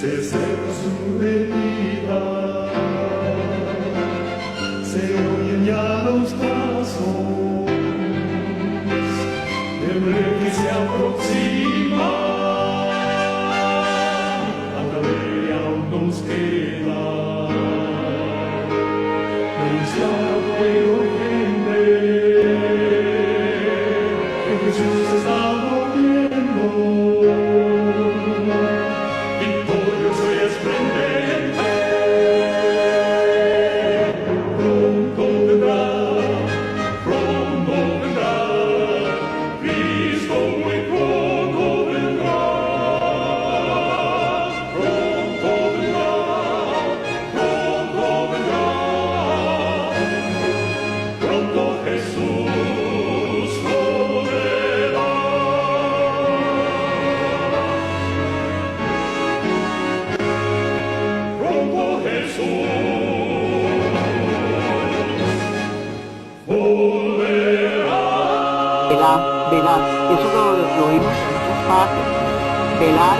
se seca su herida, se oyen ya los pasos del rey que se aproxima. A todavía aún nos queda anunciar a fuego gente que Jesús está volviendo. Victorioso y esplendente, pronto vendrá, Cristo muy pronto vendrá, pronto vendrá, pronto Jesús volverá. Pronto Jesús volverá. Velar, eso lo oímos en muchas partes. Velar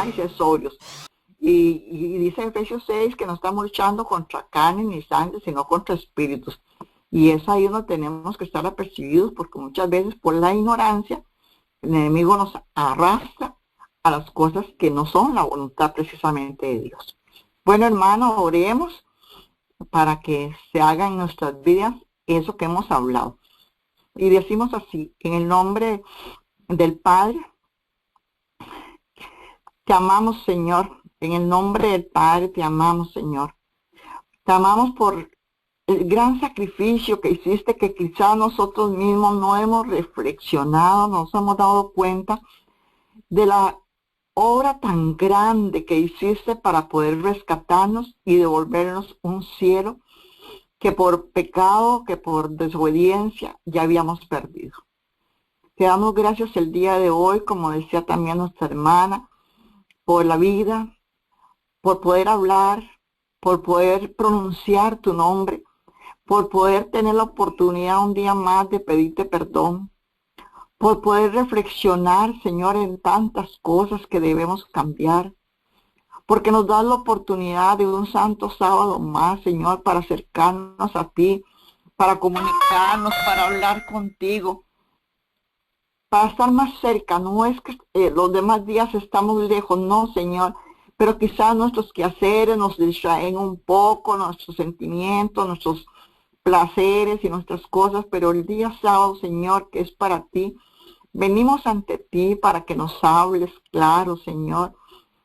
y ser sobrios. Y dice en Efesios 6 que no estamos luchando contra carne ni sangre, sino contra espíritus. Y es ahí donde tenemos que estar apercibidos, porque muchas veces por la ignorancia, el enemigo nos arrastra a las cosas que no son la voluntad precisamente de Dios. Bueno, hermano, oremos para que se haga en nuestras vidas eso que hemos hablado. Y decimos así, en el nombre del Padre, te amamos, Señor. En el nombre del Padre te amamos, Señor. Te amamos por el gran sacrificio que hiciste, que quizás nosotros mismos no hemos reflexionado, nos hemos dado cuenta de la obra tan grande que hiciste para poder rescatarnos y devolvernos un cielo que por pecado, que por desobediencia ya habíamos perdido. Te damos gracias el día de hoy, como decía también nuestra hermana, por la vida, por poder hablar, por poder pronunciar tu nombre, por poder tener la oportunidad un día más de pedirte perdón, por poder reflexionar, Señor, en tantas cosas que debemos cambiar, porque nos das la oportunidad de un santo sábado más, Señor, para acercarnos a ti, para comunicarnos, para hablar contigo, para estar más cerca. No es que los demás días estamos lejos, no, Señor, pero quizás nuestros quehaceres nos distraen un poco, nuestros sentimientos, nuestros placeres y nuestras cosas, pero el día sábado, Señor, que es para ti, venimos ante ti para que nos hables claro, Señor,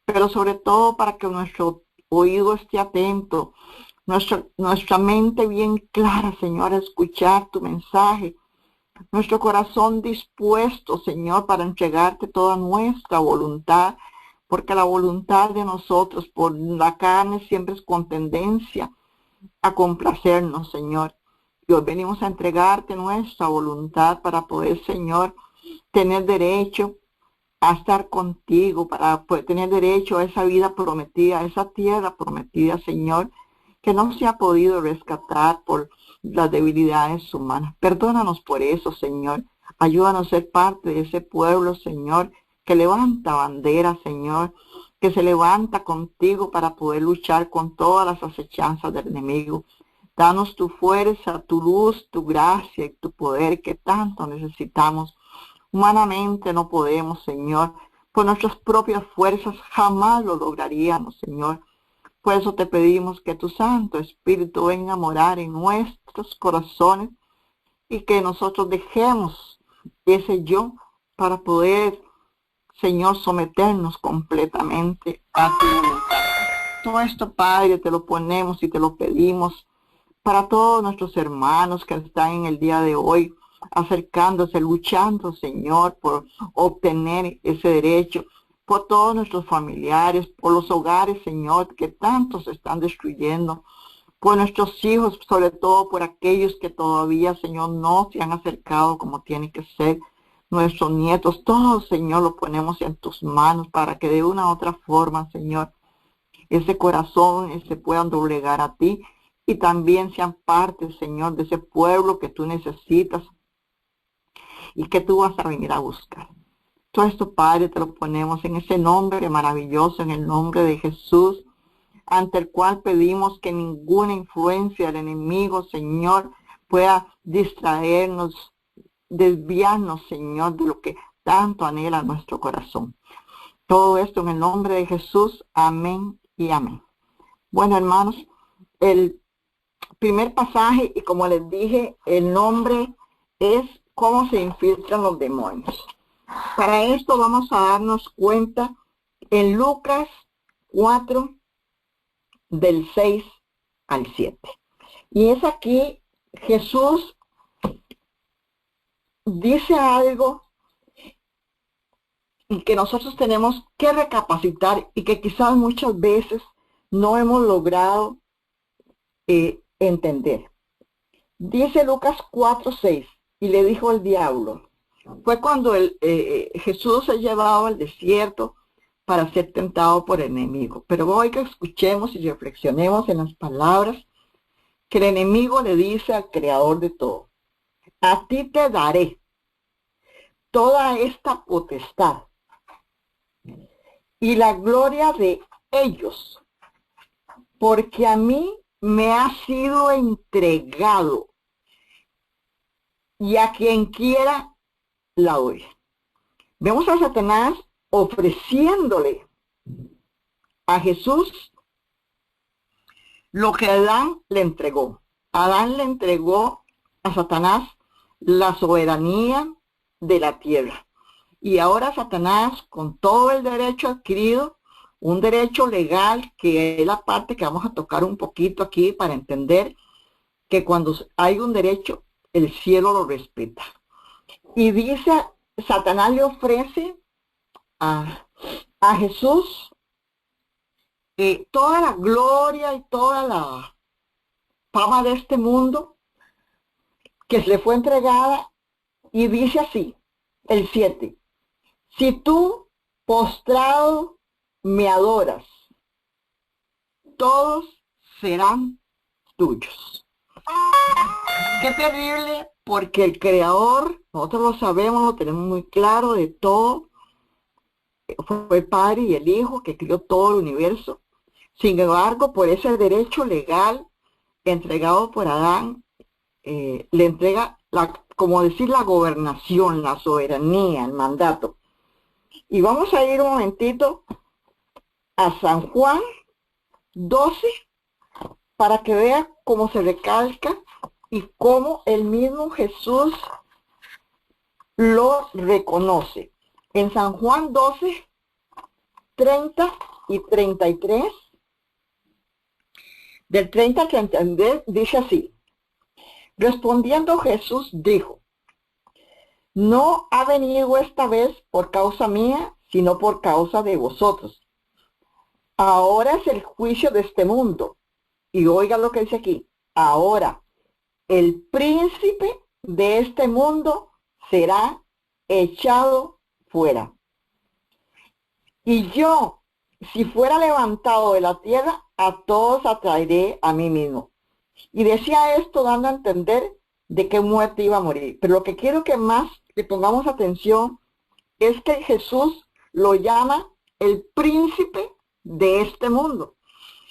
pero sobre todo para que nuestro oído esté atento, nuestra mente bien clara, Señor, a escuchar tu mensaje, nuestro corazón dispuesto, Señor, para entregarte toda nuestra voluntad, porque la voluntad de nosotros por la carne siempre es con tendencia a complacernos, Señor. Y hoy venimos a entregarte nuestra voluntad para poder, Señor, tener derecho a estar contigo, para poder tener derecho a esa vida prometida, a esa tierra prometida, Señor, que no se ha podido rescatar por las debilidades humanas. Perdónanos por eso, Señor. Ayúdanos a ser parte de ese pueblo, Señor, que levanta bandera, Señor, que se levanta contigo para poder luchar con todas las acechanzas del enemigo. Danos tu fuerza, tu luz, tu gracia y tu poder que tanto necesitamos. Humanamente no podemos, Señor. Por nuestras propias fuerzas jamás lo lograríamos, Señor. Por eso te pedimos que tu Santo Espíritu venga a morar en nuestros corazones y que nosotros dejemos ese yo para poder, Señor, someternos completamente a tu voluntad. Todo esto, Padre, te lo ponemos y te lo pedimos para todos nuestros hermanos que están en el día de hoy acercándose, luchando, Señor, por obtener ese derecho, por todos nuestros familiares, por los hogares, Señor, que tantos están destruyendo, por nuestros hijos, sobre todo por aquellos que todavía, Señor, no se han acercado como tiene que ser, nuestros nietos, todos, Señor, lo ponemos en tus manos para que de una u otra forma, Señor, ese corazón se puedan doblegar a ti y también sean parte, Señor, de ese pueblo que tú necesitas y que tú vas a venir a buscar. Todo esto, Padre, te lo ponemos en ese nombre maravilloso, en el nombre de Jesús, ante el cual pedimos que ninguna influencia del enemigo, Señor, pueda distraernos, desviarnos, Señor, de lo que tanto anhela nuestro corazón. Todo esto en el nombre de Jesús. Amén y amén. Bueno, hermanos, el primer pasaje, y como les dije, el nombre es cómo se infiltran los demonios. Para esto vamos a darnos cuenta en Lucas 4, del 6 al 7. Y es aquí Jesús dice algo y que nosotros tenemos que recapacitar y que quizás muchas veces no hemos logrado entender. Dice Lucas 4:6, y le dijo el diablo, fue cuando Jesús se llevaba al desierto para ser tentado por el enemigo. Pero hoy que escuchemos y reflexionemos en las palabras que el enemigo le dice al creador de todo. A ti te daré toda esta potestad y la gloria de ellos, porque a mí me ha sido entregado y a quien quiera la doy. Vemos a Satanás ofreciéndole a Jesús lo que Adán le entregó. Adán le entregó a Satanás la soberanía de la tierra. Y ahora Satanás, con todo el derecho adquirido, un derecho legal, que es la parte que vamos a tocar un poquito aquí para entender que cuando hay un derecho, el cielo lo respeta. Y dice, Satanás le ofrece a Jesús toda la gloria y toda la fama de este mundo que le fue entregada, y dice así, el 7, si tú postrado me adoras, todos serán tuyos. Qué terrible, porque el creador, nosotros lo sabemos, lo tenemos muy claro de todo, fue el Padre y el Hijo que crió todo el universo. Sin embargo, por ese derecho legal entregado por Adán, le entrega, como decir, la gobernación, la soberanía, el mandato. Y vamos a ir un momentito a San Juan 12 para que vea cómo se recalca y cómo el mismo Jesús lo reconoce. En San Juan 12, 30 y 33, del 30 al 33, dice así, respondiendo Jesús dijo, no ha venido esta vez por causa mía, sino por causa de vosotros. Ahora es el juicio de este mundo. Y oiga lo que dice aquí. Ahora, el príncipe de este mundo será echado fuera. Y yo, si fuera levantado de la tierra, a todos atraeré a mí mismo. Y decía esto dando a entender de qué muerte iba a morir. Pero lo que quiero que más le pongamos atención es que Jesús lo llama el príncipe de este mundo,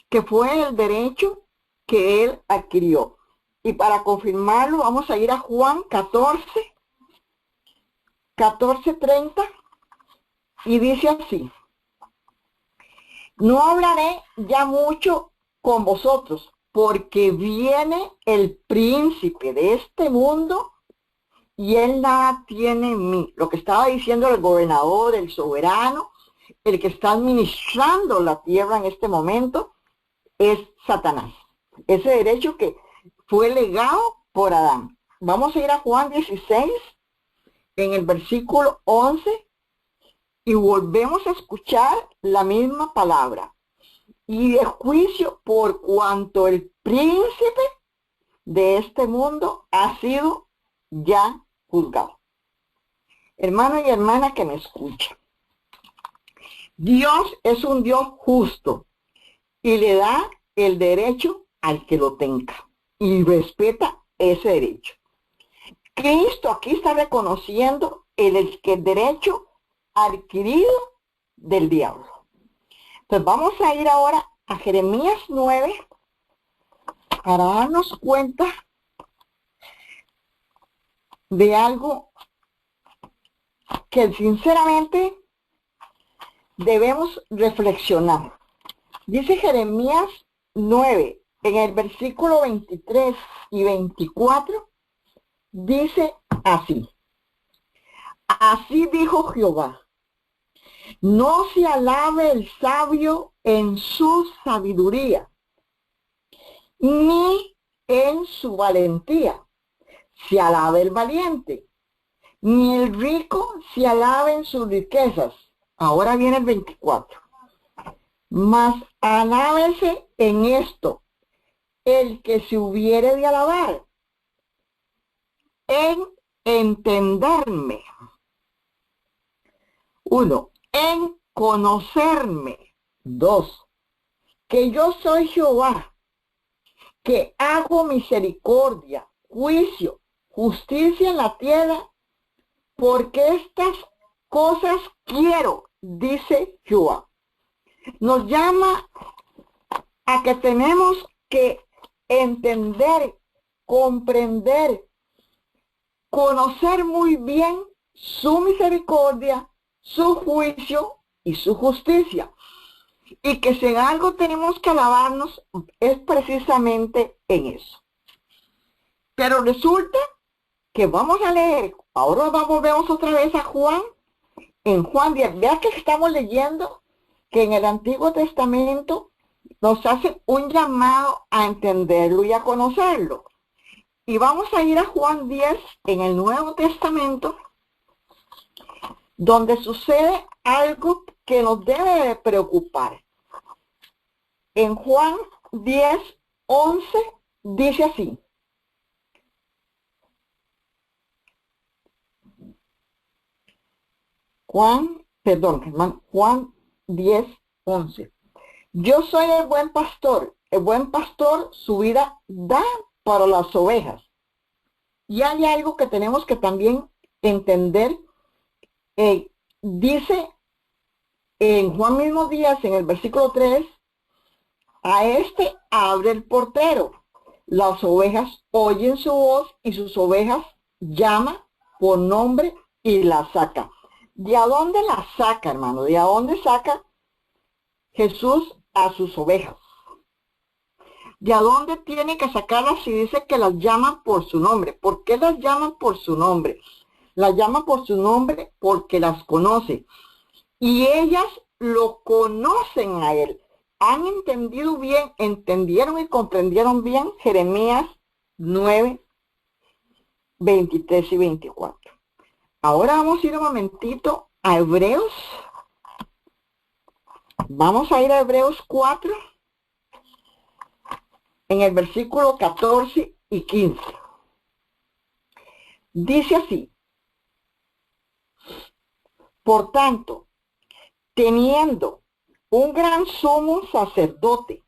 que fue el derecho que él adquirió. Y para confirmarlo vamos a ir a Juan 14:30, y dice así, no hablaré ya mucho con vosotros, porque viene el príncipe de este mundo y él nada tiene en mí. Lo que estaba diciendo el gobernador, el soberano, el que está administrando la tierra en este momento, es Satanás. Ese derecho que fue legado por Adán. Vamos a ir a Juan 16, en el versículo 11, y volvemos a escuchar la misma palabra. Y de juicio por cuanto el príncipe de este mundo ha sido ya juzgado. Hermano y hermana que me escucha, Dios es un Dios justo y le da el derecho al que lo tenga y respeta ese derecho. Cristo aquí está reconociendo el derecho adquirido del diablo. Pues vamos a ir ahora a Jeremías 9 para darnos cuenta de algo que sinceramente debemos reflexionar. Dice Jeremías 9, en el versículo 23 y 24, dice así: así dijo Jehová, no se alabe el sabio en su sabiduría, ni en su valentía se alabe el valiente, ni el rico se alabe en sus riquezas. Ahora viene el 24. Mas alábese en esto el que se hubiere de alabar, en entenderme. 1. En conocerme. 2. Que yo soy Jehová, que hago misericordia, juicio, justicia en la tierra, porque estas cosas quiero, dice Jehová. Nos llama a que tenemos que entender, comprender, conocer muy bien su misericordia, su juicio y su justicia. Y que si en algo tenemos que alabarnos es precisamente en eso. Pero resulta que vamos a leer, ahora volvemos otra vez a Juan, en Juan 10. Vea que estamos leyendo que en el Antiguo Testamento nos hace un llamado a entenderlo y a conocerlo. Y vamos a ir a Juan 10 en el Nuevo Testamento, donde sucede algo que nos debe de preocupar. En Juan 10, 11 dice así: Juan 10, 11. Yo soy el buen pastor su vida da para las ovejas. Y hay algo que tenemos que también entender. Dice en Juan mismo Díaz, en el versículo 3, a este abre el portero. Las ovejas oyen su voz y sus ovejas llama por nombre y la saca. ¿De a dónde la saca, hermano? ¿De a dónde saca Jesús a sus ovejas? ¿De a dónde tiene que sacarlas si dice que las llama por su nombre? ¿Por qué las llaman por su nombre? Las llama por su nombre porque las conoce. Y ellas lo conocen a él. Han entendido bien, entendieron y comprendieron bien Jeremías 9, 23 y 24. Ahora vamos a ir un momentito a Hebreos. Vamos a ir a Hebreos 4, en el versículo 14 y 15. Dice así: por tanto, teniendo un gran sumo sacerdote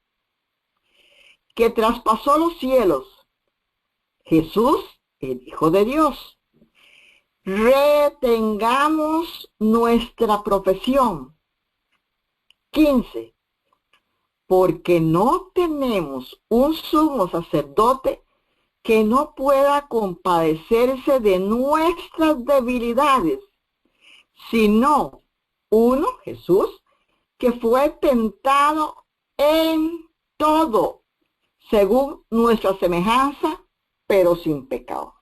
que traspasó los cielos, Jesús, el Hijo de Dios, retengamos nuestra profesión. 15. Porque no tenemos un sumo sacerdote que no pueda compadecerse de nuestras debilidades, sino uno, Jesús, que fue tentado en todo, según nuestra semejanza, pero sin pecado.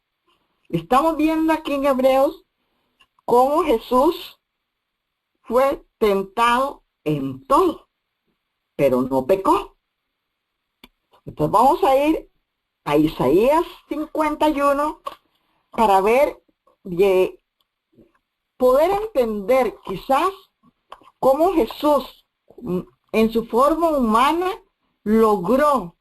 Estamos viendo aquí en Hebreos cómo Jesús fue tentado en todo, pero no pecó. Entonces vamos a ir a Isaías 51 para ver, poder entender quizás cómo Jesús en su forma humana logró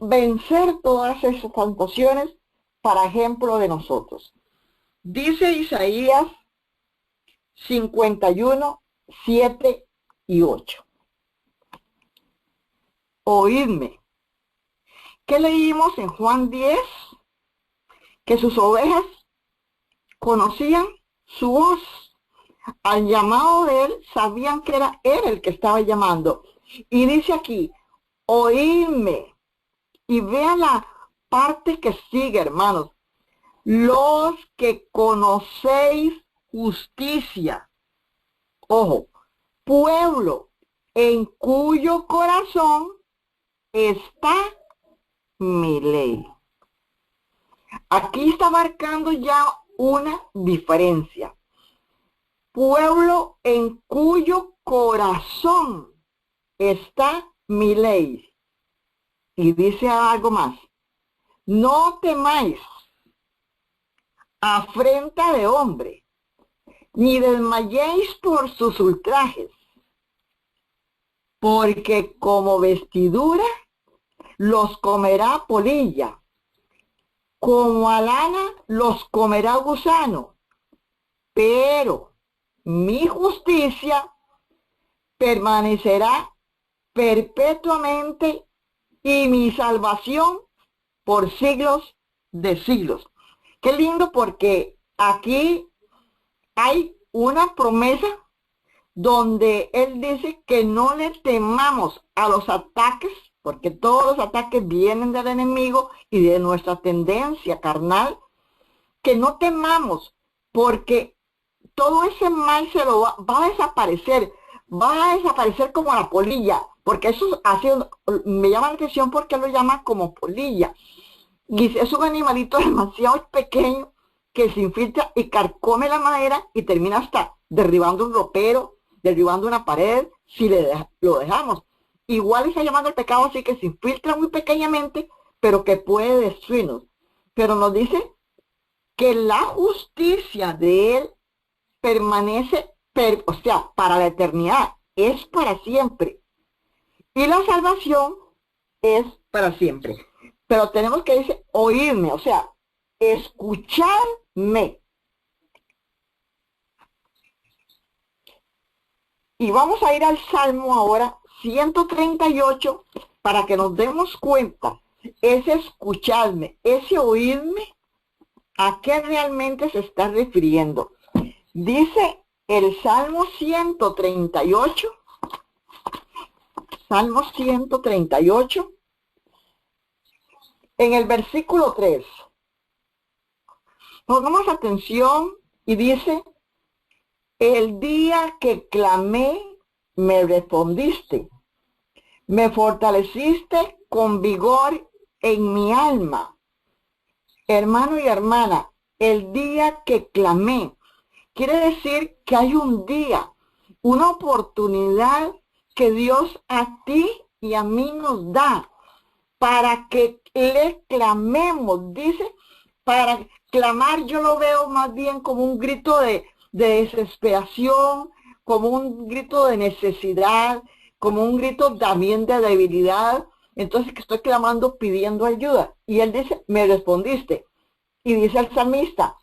vencer todas esas tentaciones para ejemplo de nosotros. Dice Isaías 51, 7 y 8. Oídme. ¿Qué leímos en Juan 10? Que sus ovejas conocían su voz. Al llamado de él, sabían que era él el que estaba llamando. Y dice aquí, oídme. Y vean la parte que sigue, hermanos. Los que conocéis justicia. Ojo, pueblo en cuyo corazón está mi ley. Aquí está marcando ya una diferencia. Pueblo en cuyo corazón está mi ley. Y dice algo más. No temáis afrenta de hombre, ni desmayéis por sus ultrajes, porque como vestidura los comerá polilla, como a lana los comerá gusano, pero mi justicia permanecerá perpetuamente y mi salvación por siglos de siglos. Qué lindo, porque aquí hay una promesa donde él dice que no le temamos a los ataques, porque todos los ataques vienen del enemigo y de nuestra tendencia carnal, que no temamos, porque todo ese mal se lo va a desaparecer como la polilla, porque eso me llama la atención porque lo llama como polilla. Y es un animalito demasiado pequeño que se infiltra y carcome la madera y termina hasta derribando un ropero, derribando una pared, si lo dejamos. Igual está llamando el pecado, así que se infiltra muy pequeñamente, pero que puede destruirnos. Pero nos dice que la justicia de él permanece, o sea, para la eternidad, es para siempre. Y la salvación es para siempre. Pero tenemos que decir, oírme, o sea, escucharme. Y vamos a ir al Salmo ahora, 138, para que nos demos cuenta, ese escucharme, ese oírme, ¿a qué realmente se está refiriendo? Dice el Salmo 138, Salmo 138, en el versículo 3. Pongamos atención y dice, el día que clamé, me respondiste, me fortaleciste con vigor en mi alma. Hermano y hermana, el día que clamé, quiere decir que hay un día, una oportunidad que Dios a ti y a mí nos da para que le clamemos. Dice, para clamar yo lo veo más bien como un grito de desesperación, como un grito de necesidad, como un grito también de debilidad. Entonces que estoy clamando, pidiendo ayuda. Y él dice, me respondiste. Y dice el salmista,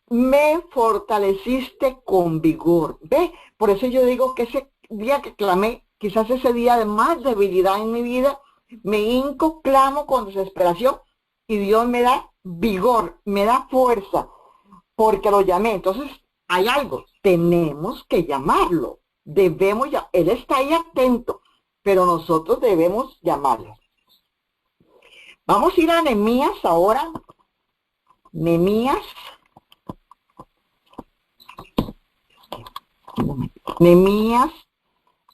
me fortaleciste con vigor. ¿Ve? Por eso yo digo que ese día que clamé, quizás ese día de más debilidad en mi vida, me hinco, clamo con desesperación y Dios me da vigor, me da fuerza, porque lo llamé. Entonces hay algo, tenemos que llamarlo, debemos ya, él está ahí atento, pero nosotros debemos llamarlo. Vamos a ir a Nehemías ahora. Nehemías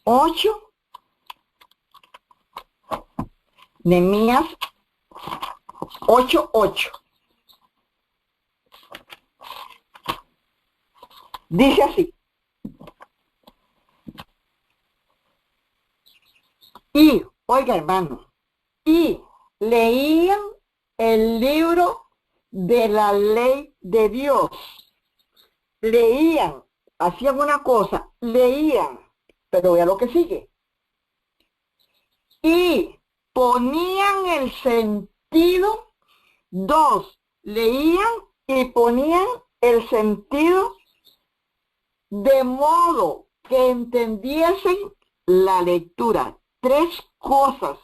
8. Nehemías 8:8. Dice así. Y, oiga hermano, y leían el libro de la ley de Dios. Leían, hacían una cosa, leían, pero vea lo que sigue. Y ponían el sentido, 2, leían y ponían el sentido de modo que entendiesen la lectura. 3 cosas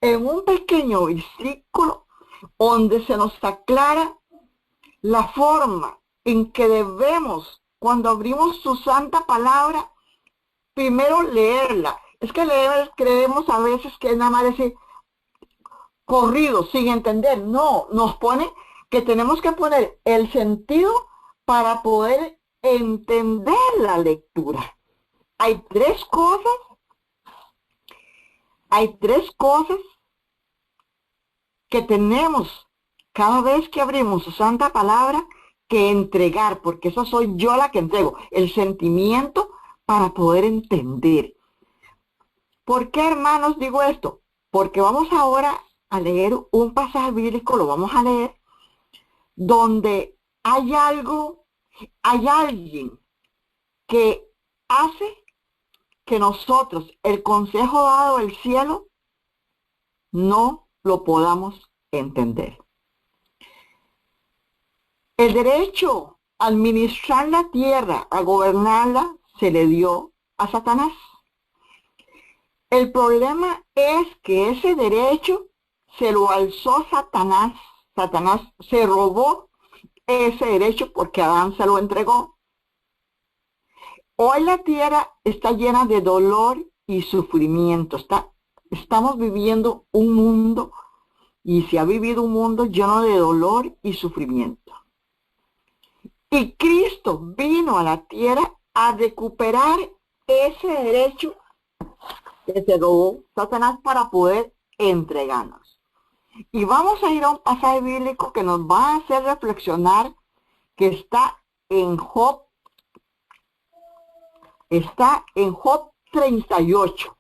en un pequeño versículo donde se nos aclara la forma en que debemos, cuando abrimos su santa palabra, primero leerla. Es que leer, creemos a veces que es nada más decir corrido, sin entender. No, nos pone que tenemos que poner el sentido para poder entender la lectura. Hay tres cosas que tenemos cada vez que abrimos su santa palabra que entregar, porque eso soy yo la que entrego, el sentimiento para poder entender. ¿Por qué, hermanos, digo esto? Porque vamos ahora a leer un pasaje bíblico, lo vamos a leer, donde hay alguien que hace que nosotros, el consejo dado del cielo, no lo podamos entender. El derecho a administrar la tierra, a gobernarla, se le dio a Satanás. El problema es que ese derecho se lo alzó Satanás. Satanás se robó ese derecho porque Adán se lo entregó. Hoy la tierra está llena de dolor y sufrimiento. Estamos viviendo un mundo, y se ha vivido un mundo lleno de dolor y sufrimiento. Y Cristo vino a la tierra a recuperar ese derecho que se robó Satanás para poder entregarnos. Y vamos a ir a un pasaje bíblico que nos va a hacer reflexionar, que está en Job 38.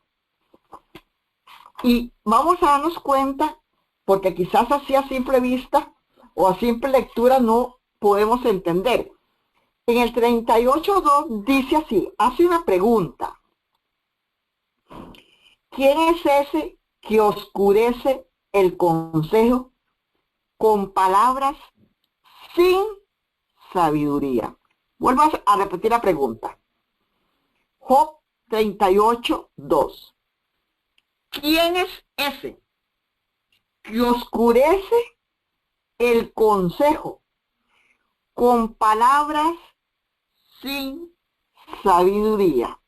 Y vamos a darnos cuenta, porque quizás así a simple vista o a simple lectura no podemos entender. En el 38:2 dice así, hace una pregunta. ¿Quién es ese que oscurece el consejo con palabras sin sabiduría? Vuelvo a repetir la pregunta. Job 38:2. ¿Quién es ese que oscurece el consejo con palabras sin sabiduría?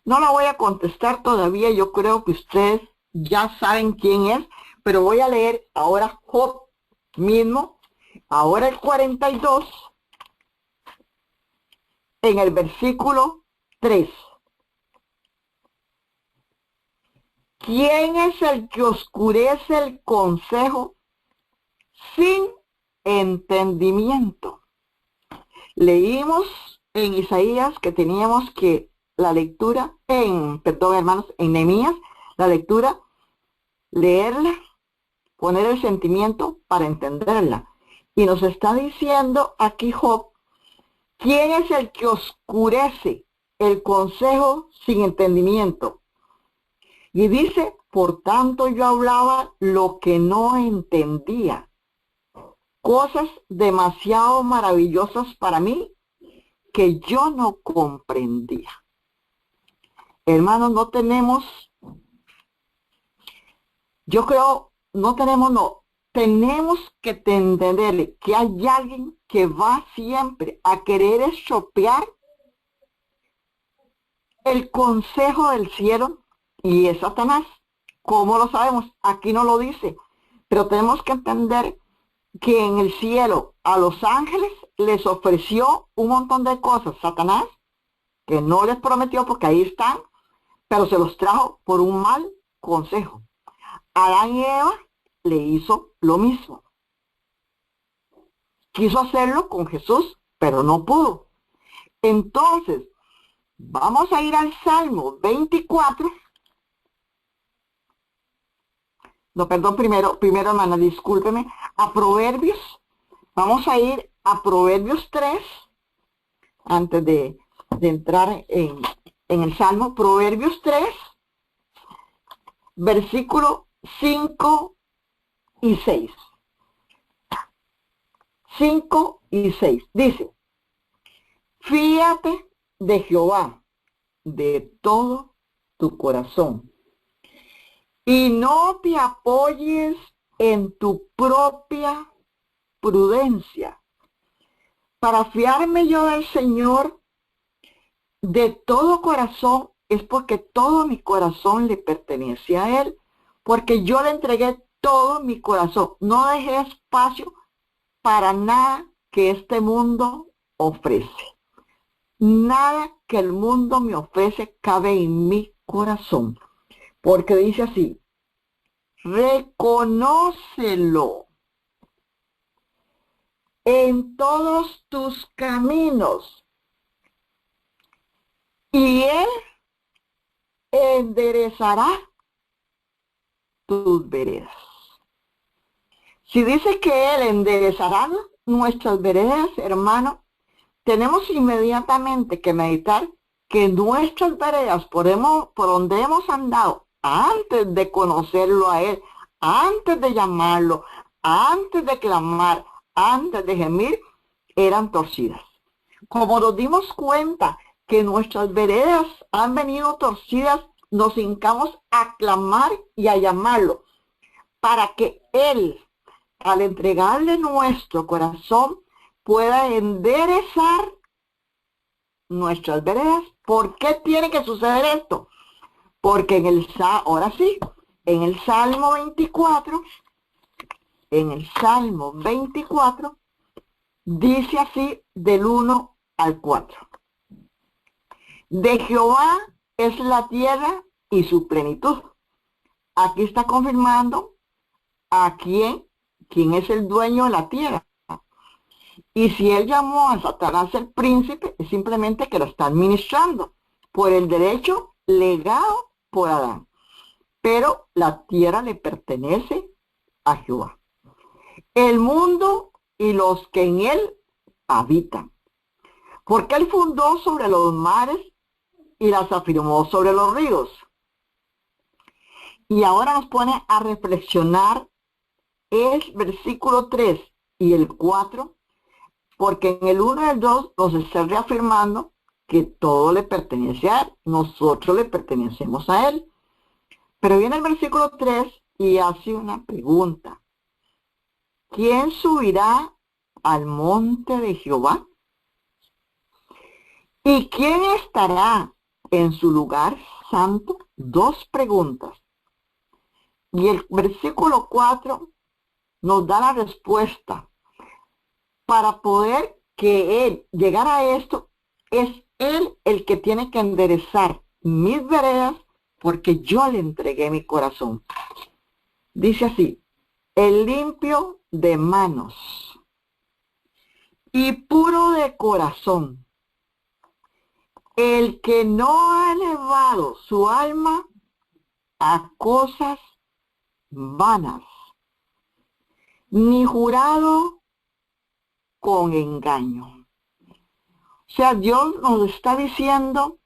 No la voy a contestar todavía, yo creo que ustedes ya saben quién es, pero voy a leer ahora Job mismo, ahora el 42, en el versículo 3. ¿Quién es el que oscurece el consejo sin entendimiento? Leímos en Isaías que teníamos que la lectura, en Nehemías, la lectura, leerla, poner el sentimiento para entenderla. Y nos está diciendo aquí Job, ¿quién es el que oscurece el consejo sin entendimiento? Y dice, por tanto yo hablaba lo que no entendía, cosas demasiado maravillosas para mí que yo no comprendía. Hermanos, tenemos que entenderle que hay alguien que va siempre a querer estropear el consejo del cielo, y es Satanás. ¿Cómo lo sabemos? Aquí no lo dice, pero tenemos que entender que en el cielo a los ángeles les ofreció un montón de cosas Satanás, que no les prometió porque ahí están, pero se los trajo por un mal consejo. Adán y Eva le hizo lo mismo. Quiso hacerlo con Jesús, pero no pudo. Entonces, vamos a ir al Salmo 24. No, perdón, primero, hermana, discúlpeme. A Proverbios. Vamos a ir a Proverbios 3, antes de entrar en el Salmo. Proverbios 3, versículo 5 y 6. 5 y 6. Dice, fíate de Jehová de todo tu corazón y no te apoyes en tu propia prudencia. Para fiarme yo del Señor de todo corazón es porque todo mi corazón le pertenece a Él, porque yo le entregué todo mi corazón. No dejé espacio para nada que este mundo ofrece. Nada que el mundo me ofrece cabe en mi corazón, porque dice así, reconócelo en todos tus caminos y Él enderezará tus veredas. Si dice que Él enderezará nuestras veredas, hermano, tenemos inmediatamente que meditar que nuestras veredas por donde hemos andado antes de conocerlo a Él, antes de llamarlo, antes de clamar, antes de gemir, eran torcidas. Como nos dimos cuenta que nuestras veredas han venido torcidas, nos hincamos a clamar y a llamarlo para que Él, al entregarle nuestro corazón, pueda enderezar nuestras veredas. ¿Por qué tiene que suceder esto? Porque ahora sí, en el Salmo 24, dice así del 1 al 4. De Jehová es la tierra y su plenitud. Aquí está confirmando a quién es el dueño de la tierra. Y si él llamó a Satanás el príncipe, es simplemente que lo está administrando por el derecho legado por Adán. Pero la tierra le pertenece a Jehová. El mundo y los que en él habitan. Porque él fundó sobre los mares y las afirmó sobre los ríos. Y ahora nos pone a reflexionar el versículo 3 y el 4, porque en el 1 y el 2 nos está reafirmando que todo le pertenece a Él, nosotros le pertenecemos a Él. Pero viene el versículo 3 y hace una pregunta. ¿Quién subirá al monte de Jehová? ¿Y quién estará en su lugar santo? Dos preguntas. Y el versículo 4 nos da la respuesta. Para poder que Él llegar a esto, es Él el que tiene que enderezar mis veredas porque yo le entregué mi corazón. Dice así, el limpio de manos y puro de corazón, el que no ha elevado su alma a cosas vanas, ni jurado con engaño. O sea, Dios nos está diciendo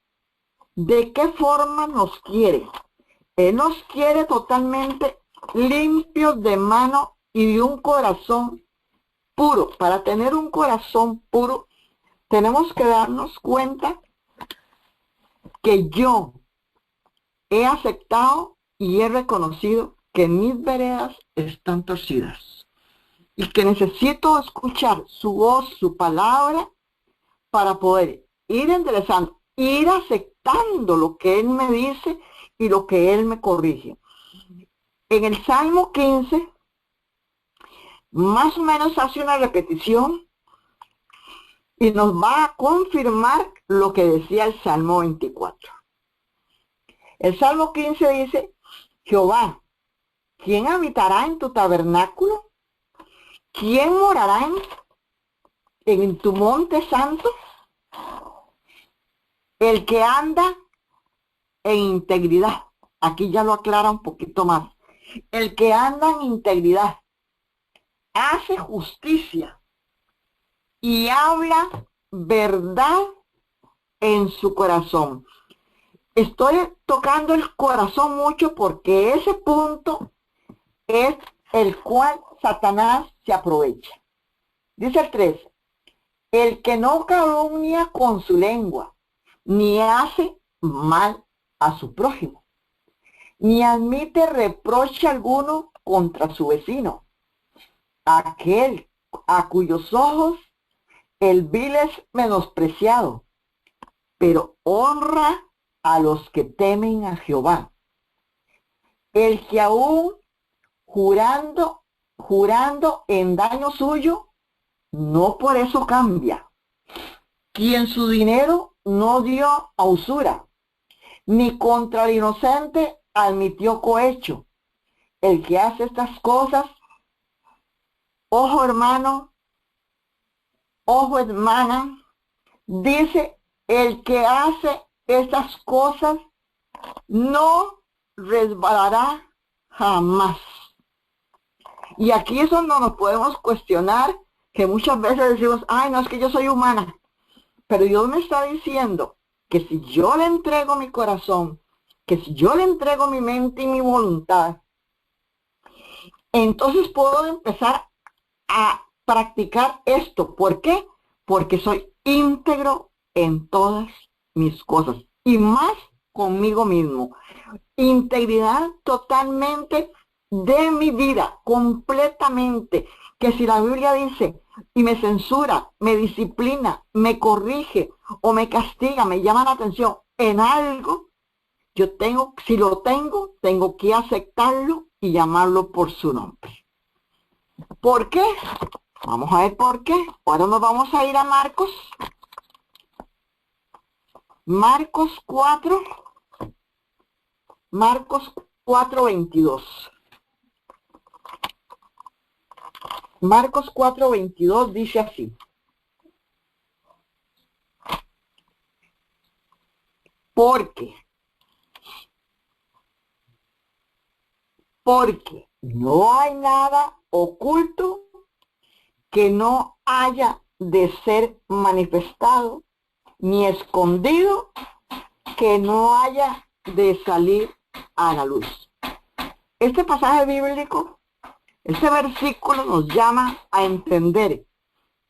de qué forma nos quiere. Él nos quiere totalmente limpios de mano y de un corazón puro. Para tener un corazón puro, tenemos que darnos cuenta que yo he aceptado y he reconocido que mis veredas están torcidas y que necesito escuchar su voz, su palabra, para poder ir enderezando, ir aceptando lo que Él me dice y lo que Él me corrige. En el Salmo 15, más o menos hace una repetición y nos va a confirmar lo que decía el Salmo 24. El Salmo 15 dice, Jehová, ¿quién habitará en tu tabernáculo? ¿Quién morará en tu monte santo? El que anda en integridad. Aquí ya lo aclara un poquito más. El que anda en integridad, hace justicia y habla verdad en su corazón. Estoy tocando el corazón mucho porque ese punto es el cual Satanás se aprovecha. Dice el 3, el que no calumnia con su lengua, ni hace mal a su prójimo, ni admite reproche alguno contra su vecino, aquel a cuyos ojos El vil es menospreciado, pero honra a los que temen a Jehová. El que aún jurando en daño suyo, no por eso cambia. Quien su dinero no dio a usura, ni contra el inocente admitió cohecho. El que hace estas cosas, ojo hermano, ojo hermana, dice, el que hace estas cosas no resbalará jamás. Y aquí es donde nos podemos cuestionar, que muchas veces decimos, ay, no, es que yo soy humana. Pero Dios me está diciendo que si yo le entrego mi corazón, que si yo le entrego mi mente y mi voluntad, entonces puedo empezar a practicar esto. ¿Por qué? Porque soy íntegro en todas mis cosas y más conmigo mismo. Integridad totalmente de mi vida, completamente. Que si la Biblia dice y me censura, me disciplina, me corrige o me castiga, me llama la atención en algo, yo tengo, si lo tengo que aceptarlo y llamarlo por su nombre. ¿Por qué? Vamos a ver por qué. Ahora nos vamos a ir a Marcos. Marcos 4. Marcos 4:22. Marcos 4:22 dice así. Porque no hay nada oculto que no haya de ser manifestado, ni escondido que no haya de salir a la luz. Este pasaje bíblico, este versículo nos llama a entender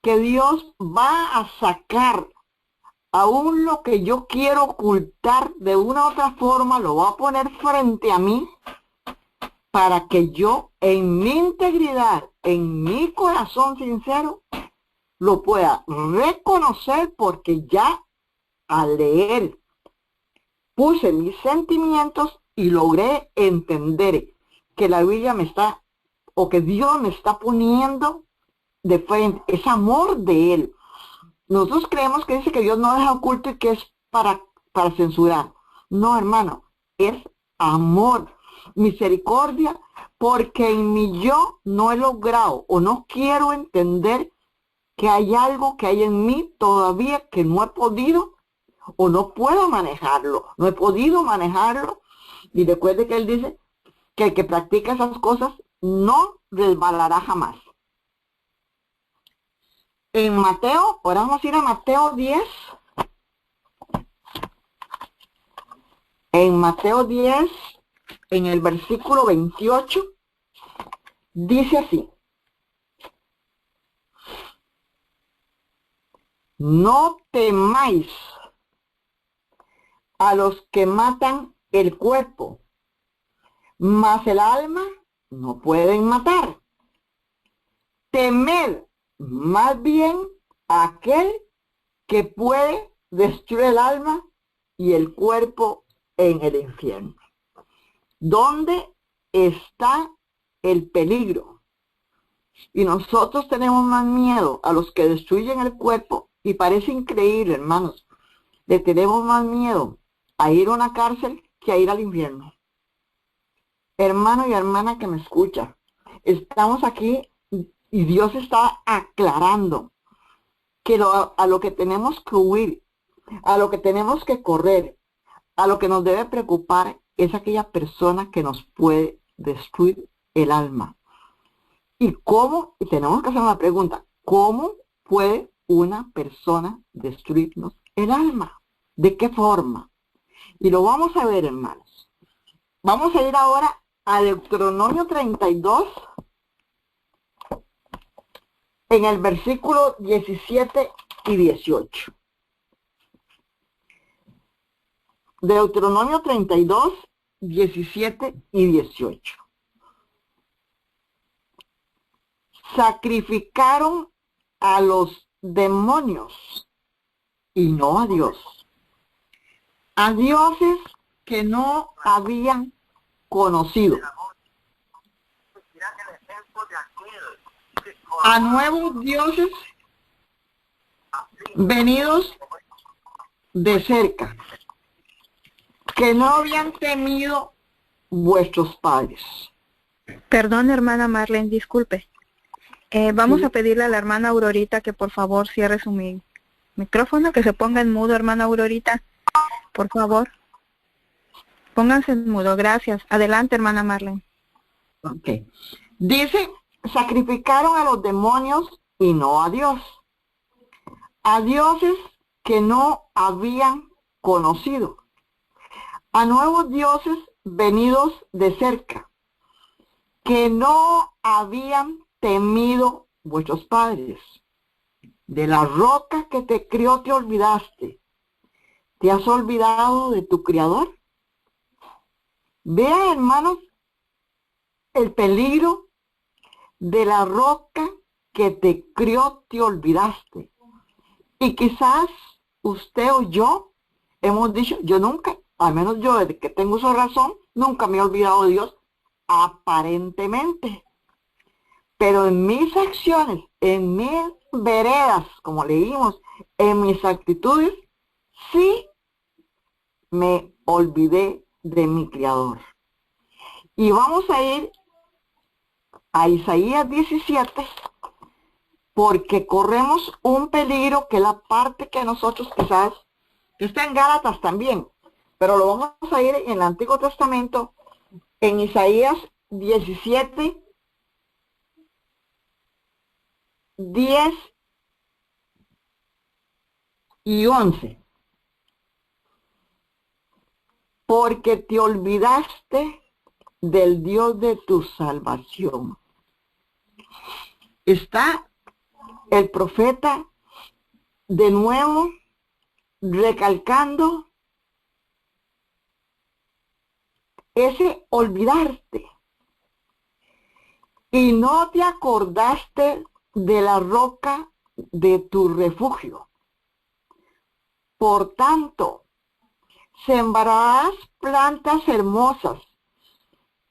que Dios va a sacar aún lo que yo quiero ocultar de una u otra forma, lo va a poner frente a mí para que yo en mi integridad, en mi corazón sincero, lo pueda reconocer, porque ya al leer puse mis sentimientos y logré entender que la Biblia me está, o que Dios me está poniendo de frente, es amor de Él. Nosotros creemos que dice que Dios no deja oculto y que es para censurar. No, hermano, es amor, misericordia, porque en mi yo no he logrado o no quiero entender que hay algo que hay en mí todavía que no he podido o no puedo manejarlo. No he podido manejarlo. Y recuerde que Él dice que el que practica esas cosas no resbalará jamás. En Mateo, ahora vamos a ir a Mateo 10. En Mateo 10, en el versículo 28, dice así. No temáis a los que matan el cuerpo, mas el alma no pueden matar. Temed más bien a aquel que puede destruir el alma y el cuerpo en el infierno. ¿Dónde está el peligro? Y nosotros tenemos más miedo a los que destruyen el cuerpo, y parece increíble, hermanos, le tenemos más miedo a ir a una cárcel que a ir al infierno. Hermano y hermana que me escucha, estamos aquí y Dios está aclarando que a lo que tenemos que huir, a lo que tenemos que correr, a lo que nos debe preocupar es aquella persona que nos puede destruir el alma. ¿Y cómo? Y tenemos que hacer una pregunta. ¿Cómo puede una persona destruirnos el alma? ¿De qué forma? Y lo vamos a ver, hermanos. Vamos a ir ahora a Deuteronomio 32, en el versículo 17 y 18. Deuteronomio 32, 17 y 18. Sacrificaron a los demonios y no a Dios, a dioses que no habían conocido, a nuevos dioses venidos de cerca, que no habían temido vuestros padres. Perdón, hermana Marlene, disculpe. Vamos Sí. a pedirle a la hermana Aurorita que por favor cierre su micrófono, que se ponga en mudo, hermana Aurorita. Por favor. Pónganse en mudo, gracias. Adelante, hermana Marlene. Ok. Dice, sacrificaron a los demonios y no a Dios, a dioses que no habían conocido, a nuevos dioses venidos de cerca, que no habían temido vuestros padres. De la roca que te crió te olvidaste. ¿Te has olvidado de tu Criador? Vean, hermanos, el peligro de la roca que te crió te olvidaste. Y quizás usted o yo hemos dicho, yo nunca, al menos yo desde que tengo esa razón, nunca me he olvidado de Dios, aparentemente. Pero en mis acciones, en mis veredas, como leímos, en mis actitudes, sí me olvidé de mi Creador. Y vamos a ir a Isaías 17, porque corremos un peligro que es la parte que nosotros quizás, que está en Gálatas también, pero lo vamos a ir en el Antiguo Testamento, en Isaías 17, 10 y 11. Porque te olvidaste del Dios de tu salvación. Está el profeta de nuevo recalcando ese olvidarte. Y no te acordaste de la roca de tu refugio. Por tanto, sembrarás plantas hermosas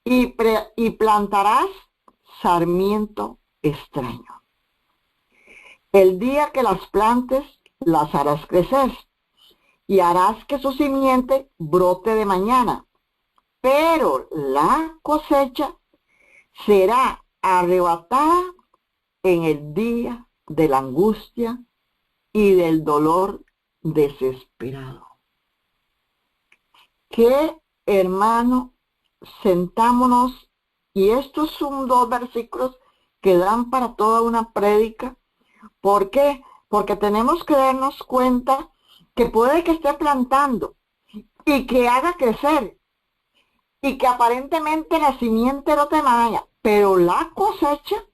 y plantarás sarmiento extraño. El día que las plantes, las harás crecer y harás que su simiente brote de mañana. Pero la cosecha será arrebatada en el día de la angustia y del dolor desesperado. Que, hermano, sentámonos, y estos son dos versículos que dan para toda una prédica. ¿Por qué? Porque tenemos que darnos cuenta que puede que esté plantando y que haga crecer y que aparentemente la simiente no te vaya, pero la cosecha,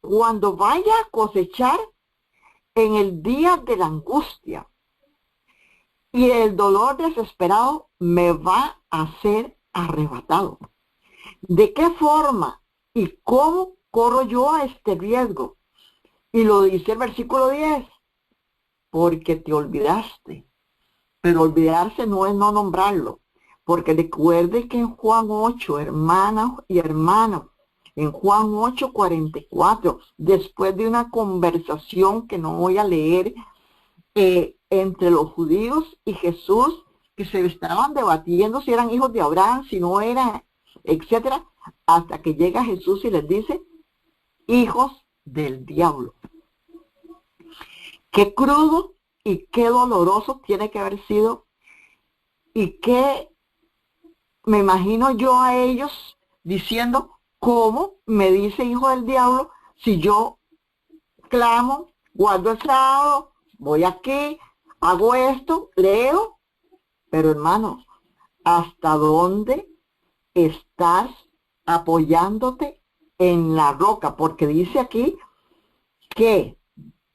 cuando vaya a cosechar en el día de la angustia y el dolor desesperado, me va a ser arrebatado. ¿De qué forma y cómo corro yo a este riesgo? Y lo dice el versículo 10, porque te olvidaste. Pero olvidarse no es no nombrarlo, porque recuerde que en Juan 8, hermanas y hermanos, en Juan 8:44, después de una conversación que no voy a leer, entre los judíos y Jesús, que se estaban debatiendo si eran hijos de Abraham, si no eran, etcétera, hasta que llega Jesús y les dice, hijos del diablo. Qué crudo y qué doloroso tiene que haber sido, y qué me imagino yo a ellos diciendo, ¿cómo me dice hijo del diablo si yo clamo, guardo el sábado, voy aquí, hago esto, leo? Pero hermanos, ¿hasta dónde estás apoyándote en la roca? Porque dice aquí que,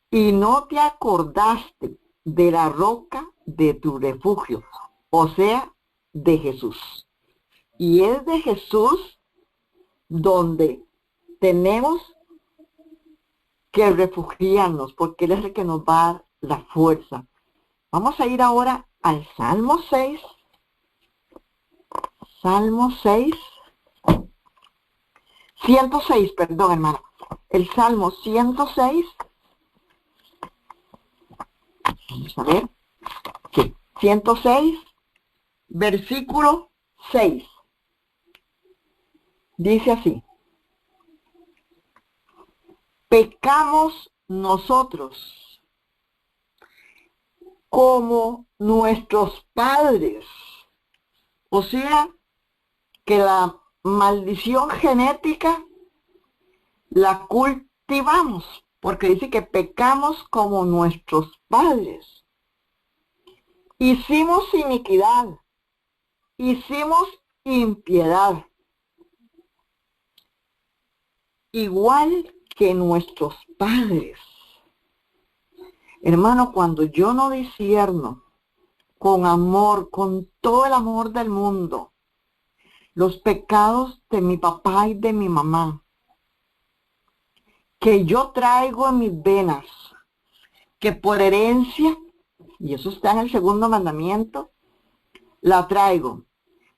y no te acordaste de la roca de tu refugio, o sea, de Jesús. Y es de Jesús donde tenemos que refugiarnos, porque Él es el que nos va a dar la fuerza. Vamos a ir ahora al Salmo 6. Salmo 6. 106, perdón, hermano. El Salmo 106. Vamos a ver. Sí, 106, versículo 6. Dice así: pecamos nosotros como nuestros padres. O sea, que la maldición genética la cultivamos, porque dice que pecamos como nuestros padres. Hicimos iniquidad, hicimos impiedad, igual que nuestros padres. Hermano, cuando yo no discierno con amor, con todo el amor del mundo, los pecados de mi papá y de mi mamá, que yo traigo en mis venas, que por herencia, y eso está en el segundo mandamiento, la traigo.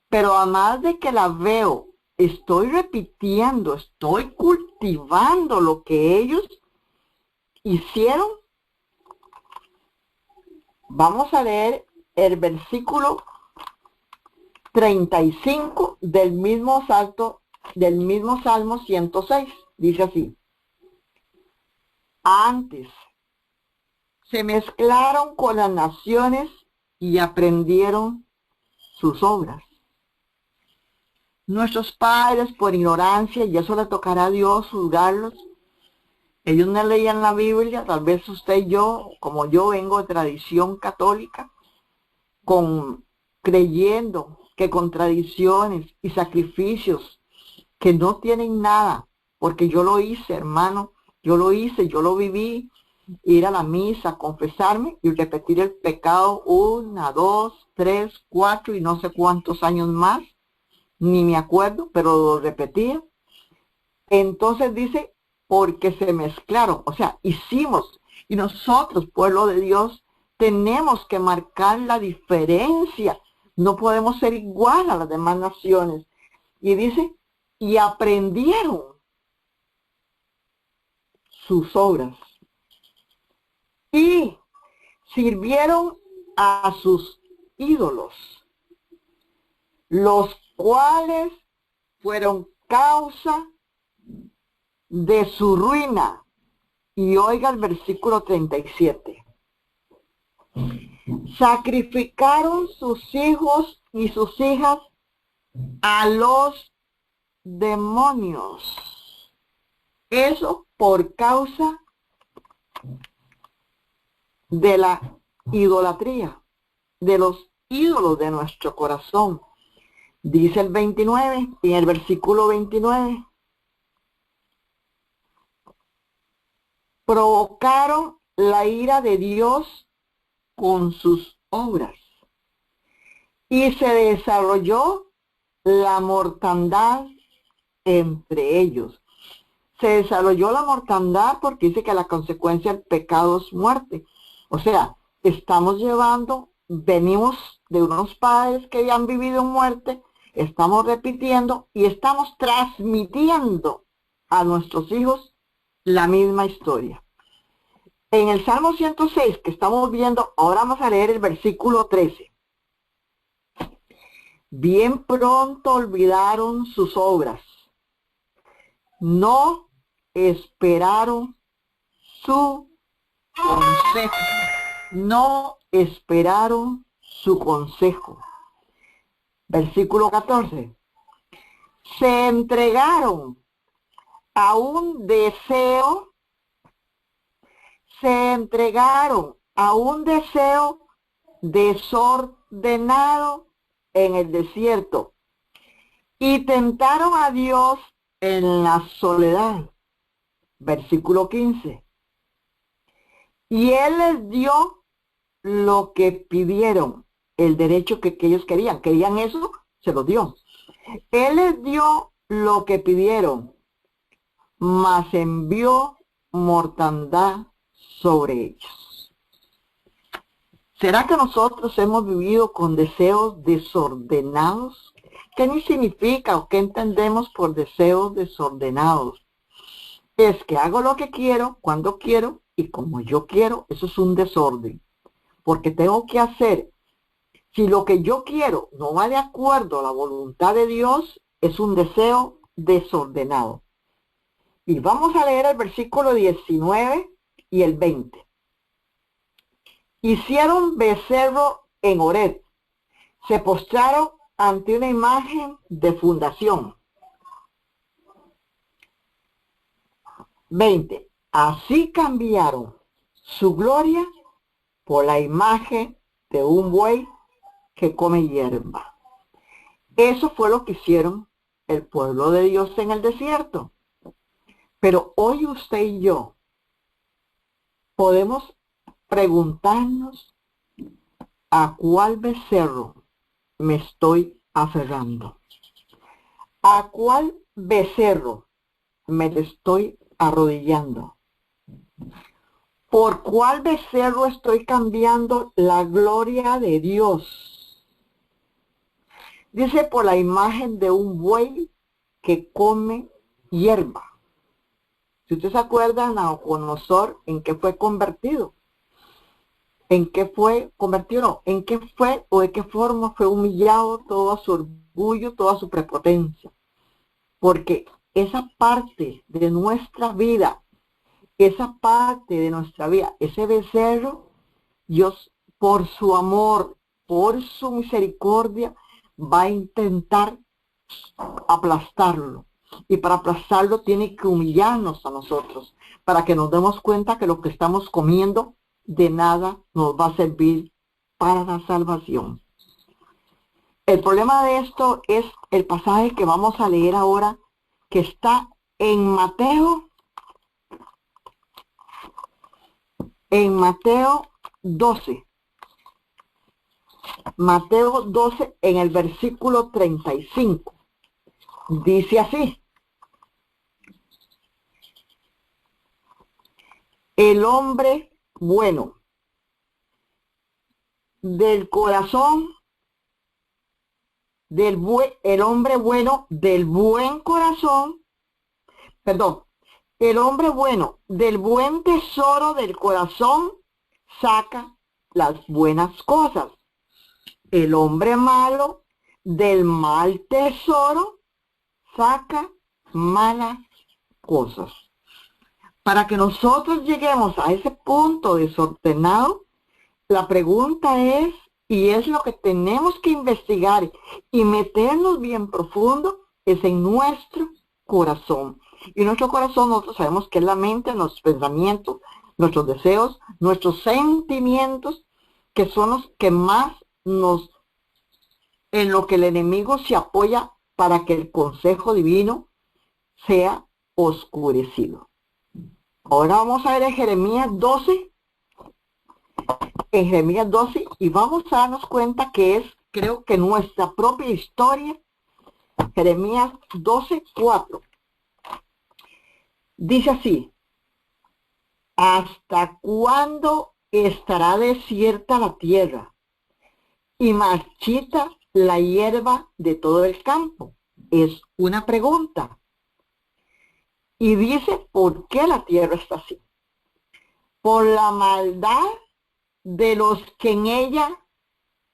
Pero además de que la veo, estoy repitiendo, estoy cultivando lo que ellos hicieron. Vamos a leer el versículo 35 del mismo Salmo 106. Dice así: antes se mezclaron con las naciones y aprendieron sus obras. Nuestros padres, por ignorancia, y eso le tocará a Dios juzgarlos, ellos no leían la Biblia. Tal vez usted y yo, como yo vengo de tradición católica, creyendo que con tradiciones y sacrificios que no tienen nada, porque yo lo hice, hermano, yo lo hice, yo lo viví, ir a la misa, confesarme y repetir el pecado 1, 2, 3, 4 y no sé cuántos años más, ni me acuerdo, pero lo repetía. Entonces dice, porque se mezclaron, o sea, hicimos, y nosotros, pueblo de Dios, tenemos que marcar la diferencia. No podemos ser igual a las demás naciones. Y dice, y aprendieron sus obras y sirvieron a sus ídolos, los cuales fueron causa de su ruina. Y oiga el versículo 37. Sacrificaron sus hijos y sus hijas a los demonios. Eso por causa de la idolatría, de los ídolos de nuestro corazón. Dice el 29, y en el versículo 29, provocaron la ira de Dios con sus obras, y se desarrolló la mortandad entre ellos. Se desarrolló la mortandad porque dice que la consecuencia del pecado es muerte. O sea, venimos de unos padres que ya han vivido en muerte, estamos repitiendo y estamos transmitiendo a nuestros hijos la misma historia. En el Salmo 106 que estamos viendo, ahora vamos a leer el versículo 13. Bien pronto olvidaron sus obras, no esperaron su consejo, no esperaron su consejo. Versículo 14. Se entregaron a un deseo, desordenado en el desierto y tentaron a Dios en la soledad. Versículo 15. Y Él les dio lo que pidieron, el derecho que ellos querían. Querían eso, se lo dio. Él les dio lo que pidieron, mas envió mortandad sobre ellos. ¿Será que nosotros hemos vivido con deseos desordenados? ¿Qué ni significa o qué entendemos por deseos desordenados? Es que hago lo que quiero, cuando quiero y como yo quiero. Eso es un desorden. Porque tengo que hacer, si lo que yo quiero no va de acuerdo a la voluntad de Dios, es un deseo desordenado. Y vamos a leer el versículo 19 y el 20. Hicieron becerro en Horeb. Se postraron ante una imagen de fundación. 20. Así cambiaron su gloria por la imagen de un buey que come hierba. Eso fue lo que hicieron el pueblo de Dios en el desierto. Pero hoy usted y yo podemos preguntarnos a cuál becerro me estoy aferrando. ¿A cuál becerro me le estoy arrodillando? ¿Por cuál becerro estoy cambiando la gloria de Dios? Dice, por la imagen de un buey que come hierba. Si ustedes se acuerdan, Nabucodonosor, ¿en qué fue convertido? ¿En qué fue convertido? No, ¿en qué fue o de qué forma fue humillado todo su orgullo, toda su prepotencia? Porque esa parte de nuestra vida, ese becerro, Dios por su amor, por su misericordia, va a intentar aplastarlo. Y para aplastarlo tiene que humillarnos a nosotros, para que nos demos cuenta que lo que estamos comiendo de nada nos va a servir para la salvación. El problema de esto es el pasaje que vamos a leer ahora, que está en Mateo 12. Mateo 12 en el versículo 35. Dice así: el hombre bueno del corazón el hombre bueno del buen corazón, el hombre bueno del buen tesoro del corazón saca las buenas cosas. El hombre malo del mal tesoro saca malas cosas. Para que nosotros lleguemos a ese punto desordenado, la pregunta es, y es lo que tenemos que investigar y meternos bien profundo, es en nuestro corazón. Y nuestro corazón, nosotros sabemos que es la mente, nuestros pensamientos, nuestros deseos, nuestros sentimientos, que son los que más en lo que el enemigo se apoya para que el consejo divino sea oscurecido. Ahora vamos a ver en Jeremías 12, y vamos a darnos cuenta que es, creo que nuestra propia historia. Jeremías 12:4. Dice así: ¿hasta cuándo estará desierta la tierra y marchita la hierba de todo el campo? Es una pregunta. Y dice, ¿por qué la tierra está así? Por la maldad de los que en ella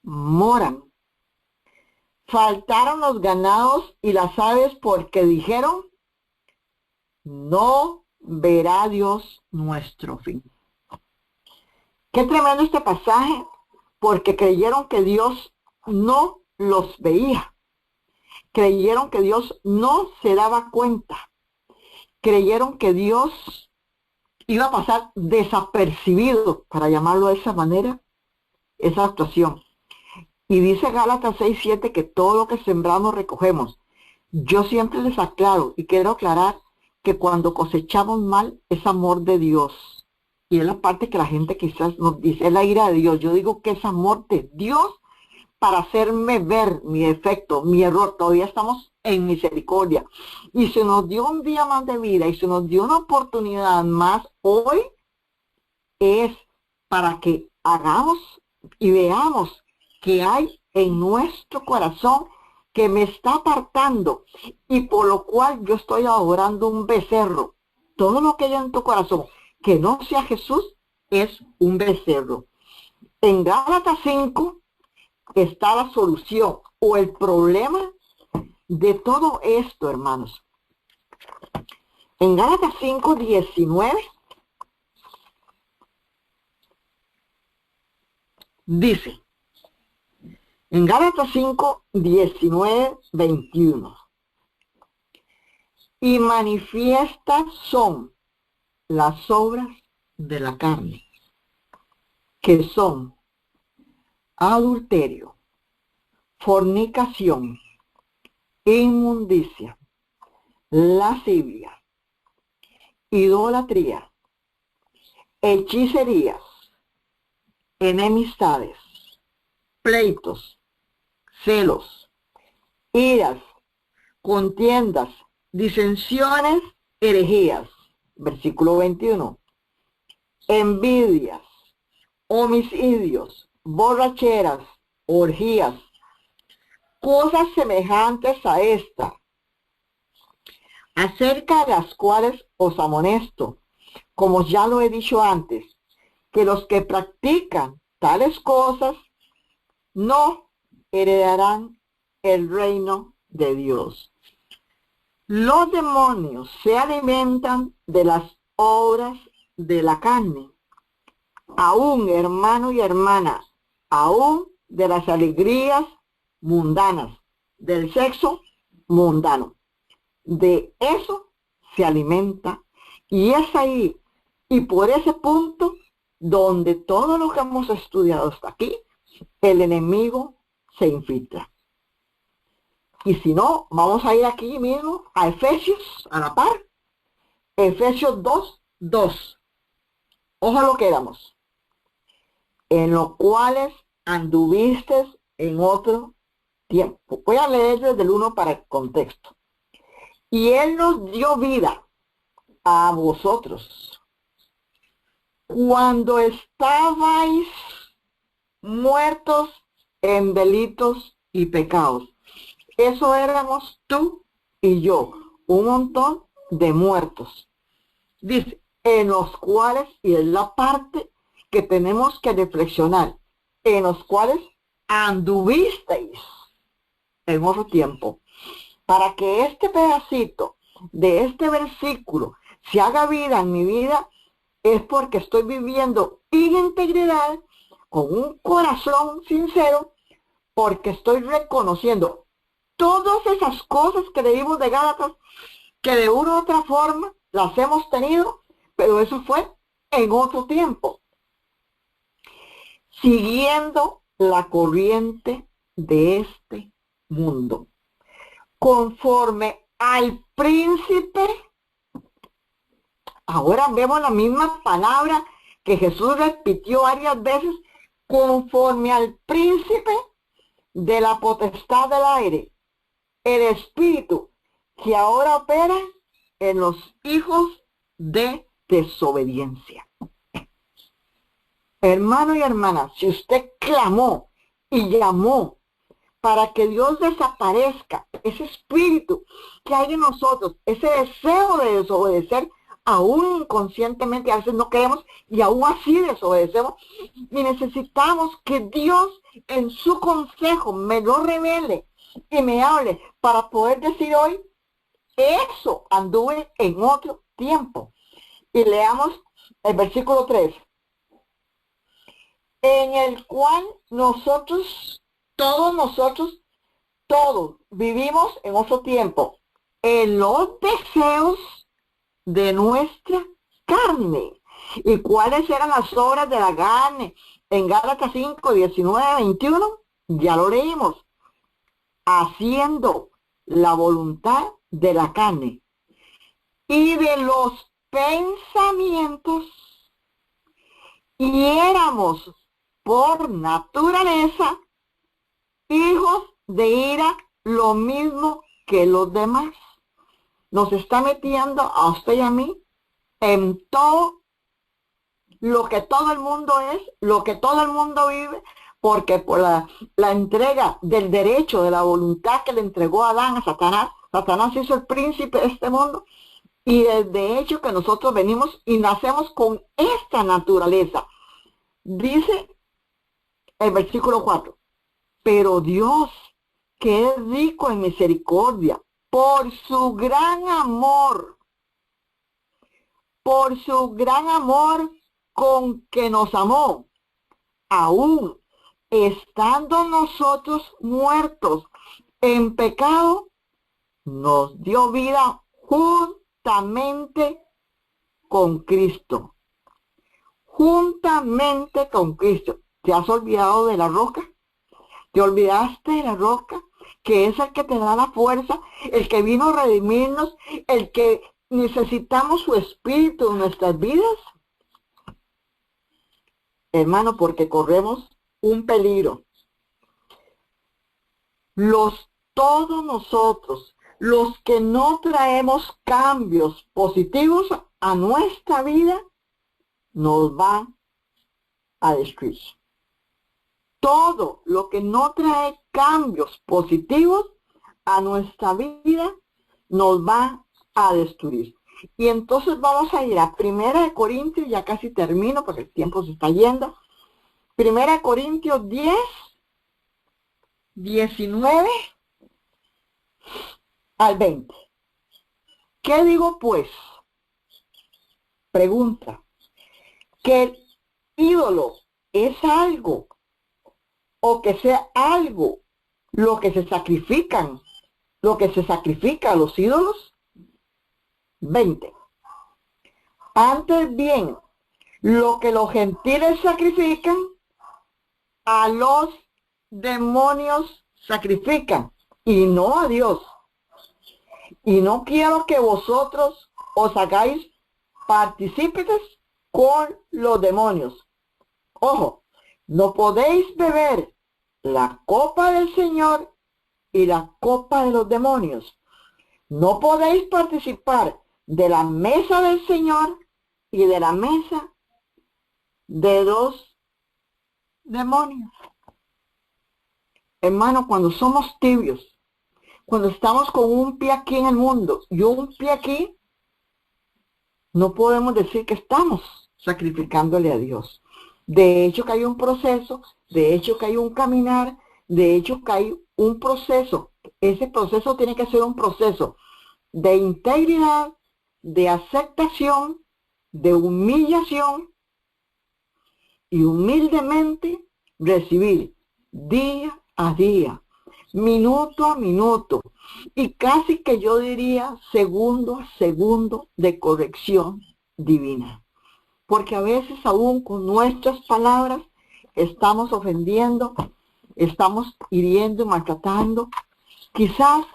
moran. Faltaron los ganados y las aves porque dijeron, no verá Dios nuestro fin. Qué tremendo este pasaje, porque creyeron que Dios no los veía. Creyeron que Dios no se daba cuenta. Creyeron que Dios iba a pasar desapercibido, para llamarlo de esa manera, esa actuación. Y dice Gálatas 6:7 que todo lo que sembramos recogemos. Yo siempre les aclaro y quiero aclarar que cuando cosechamos mal es amor de Dios. Y es la parte que la gente quizás nos dice, es la ira de Dios. Yo digo que es amor de Dios para hacerme ver mi defecto, mi error. Todavía estamos en misericordia. Y se nos dio un día más de vida y se nos dio una oportunidad más hoy, es para que hagamos y veamos que hay en nuestro corazón que me está apartando y por lo cual yo estoy adorando un becerro. Todo lo que hay en tu corazón que no sea Jesús es un becerro. En Gálatas 5 está la solución o el problema de todo esto, hermanos. En Gálatas 5:19 dice, en Gálatas 5:19-21, y manifiestas son las obras de la carne, que son adulterio, fornicación, inmundicia, lascivia, idolatría, hechicerías, enemistades, pleitos, celos, iras, contiendas, disensiones, herejías. Versículo 21. Envidias, homicidios, borracheras, orgías, cosas semejantes a esta, acerca de las cuales os amonesto, como ya lo he dicho antes, que los que practican tales cosas no heredarán el reino de Dios. Los demonios se alimentan de las obras de la carne, aún hermano y hermana, aún de las alegrías mundanas, del sexo mundano. De eso se alimenta y es ahí y por ese punto donde todo lo que hemos estudiado hasta aquí, el enemigo se infiltra. Y si no, vamos a ir aquí mismo a Efesios, a la par. Efesios 2:2. Ojo lo que éramos. En los cuales anduviste en otro tiempo. Voy a leer desde el 1 para el contexto. Y Él nos dio vida a vosotros cuando estabais muertos en delitos y pecados. Eso éramos tú y yo, un montón de muertos. Dice, en los cuales, y es la parte que tenemos que reflexionar, en los cuales anduvisteis en otro tiempo. Para que este pedacito de este versículo se haga vida en mi vida, es porque estoy viviendo en integridad, con un corazón sincero, porque estoy reconociendo todas esas cosas que leímos de Gálatas, que de una u otra forma las hemos tenido, pero eso fue en otro tiempo. Siguiendo la corriente de este mundo. Conforme al príncipe, ahora vemos la misma palabra que Jesús repitió varias veces, conforme al príncipe de la potestad del aire, el espíritu que ahora opera en los hijos de desobediencia. Hermano y hermana, si usted clamó y llamó para que Dios desaparezca ese espíritu que hay en nosotros, ese deseo de desobedecer, aún inconscientemente, a veces no queremos y aún así desobedecemos, y necesitamos que Dios en su consejo me lo revele y me hable para poder decir hoy, eso anduve en otro tiempo. Y leamos el versículo 3. En el cual todos vivimos en otro tiempo, en los deseos de nuestra carne. ¿Y cuáles eran las obras de la carne? En Gálatas 5:19-21, ya lo leímos. Haciendo la voluntad de la carne y de los pensamientos, y éramos por naturaleza hijos de ira, lo mismo que los demás. Nos está metiendo a usted y a mí en todo lo que todo el mundo es, lo que todo el mundo vive, porque por la entrega del derecho, de la voluntad que le entregó Adán a Satanás, Satanás hizo el príncipe de este mundo, y de hecho que nosotros venimos y nacemos con esta naturaleza. Dice el versículo 4, pero Dios, que es rico en misericordia, por su gran amor con que nos amó, aún estando nosotros muertos en pecado, nos dio vida juntamente con Cristo. Juntamente con Cristo. ¿Te has olvidado de la roca? ¿Te olvidaste de la roca? Que es el que te da la fuerza, el que vino a redimirnos, el que necesitamos su espíritu en nuestras vidas. Hermano, porque corremos un peligro. Todos nosotros, los que no traemos cambios positivos a nuestra vida, nos van a destruir. Todo lo que no trae cambios positivos a nuestra vida nos va a destruir. Y entonces vamos a ir a 1 Corintios, ya casi termino porque el tiempo se está yendo. 1 Corintios 10, 19 al 20. ¿Qué digo pues? Pregunta. ¿Que el ídolo es algo o que sea algo lo que se sacrifica a los ídolos? 20. Antes bien, lo que los gentiles sacrifican, a los demonios sacrifican, y no a Dios. Y no quiero que vosotros os hagáis partícipes con los demonios. Ojo, no podéis beber la copa del Señor y la copa de los demonios. No podéis participar de la mesa del Señor y de la mesa de los demonios. Hermano, cuando somos tibios, cuando estamos con un pie aquí en el mundo y un pie aquí, no podemos decir que estamos sacrificándole a Dios. De hecho que hay un proceso, de hecho que hay un caminar, de hecho que hay un proceso. Ese proceso tiene que ser un proceso de integridad, de aceptación, de humillación, y humildemente recibir día a día, minuto a minuto, y casi que yo diría segundo a segundo de corrección divina. Porque a veces aún con nuestras palabras estamos ofendiendo, estamos hiriendo y maltratando, quizás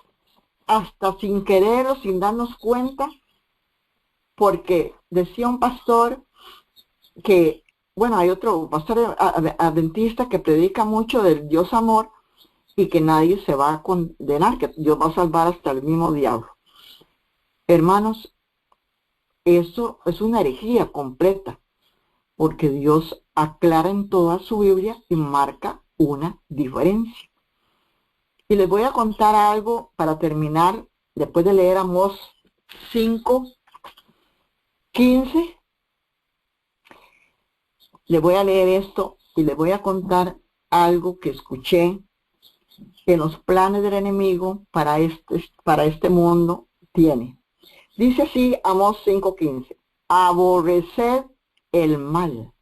hasta sin quererlo, sin darnos cuenta, porque decía un pastor que, bueno, hay otro pastor adventista que predica mucho del Dios amor y que nadie se va a condenar, que Dios va a salvar hasta el mismo diablo. Hermanos, eso es una herejía completa, porque Dios aclara en toda su Biblia y marca una diferencia. Y les voy a contar algo para terminar, después de leer Amós 5, 15. Les voy a leer esto y les voy a contar algo que escuché que los planes del enemigo para este mundo tiene. Dice así Amós 5:15, aborreced el mal.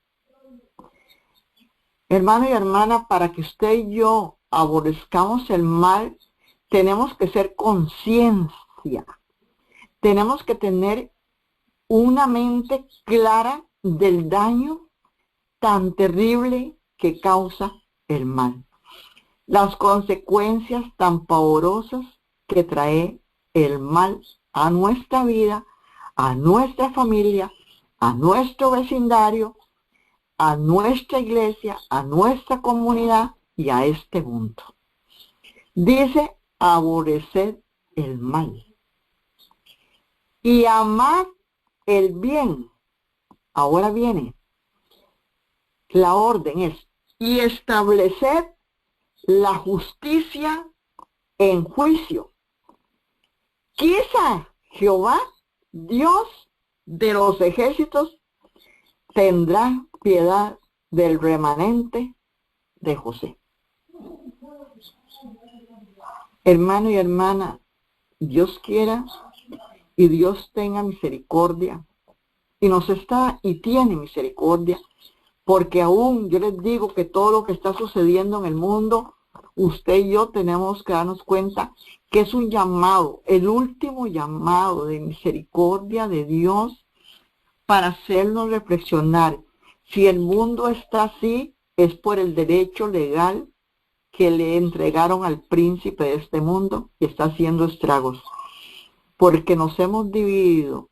Hermano y hermana, para que usted y yo aborrezcamos el mal, tenemos que ser conciencia. Tenemos que tener una mente clara del daño tan terrible que causa el mal. Las consecuencias tan pavorosas que trae el mal a nuestra vida, a nuestra familia, a nuestro vecindario, a nuestra iglesia, a nuestra comunidad y a este mundo. Dice aborrecer el mal y amad el bien. Ahora viene, la orden es, y estableced la justicia en juicio. Quizá Jehová, Dios de los ejércitos, tendrá piedad del remanente de José. Hermano y hermana, Dios quiera y Dios tenga misericordia y nos está y tiene misericordia, porque aún yo les digo que todo lo que está sucediendo en el mundo, usted y yo tenemos que darnos cuenta que es un llamado, el último llamado de misericordia de Dios para hacernos reflexionar. Si el mundo está así, es por el derecho legal que le entregaron al príncipe de este mundo y está haciendo estragos. Porque nos hemos dividido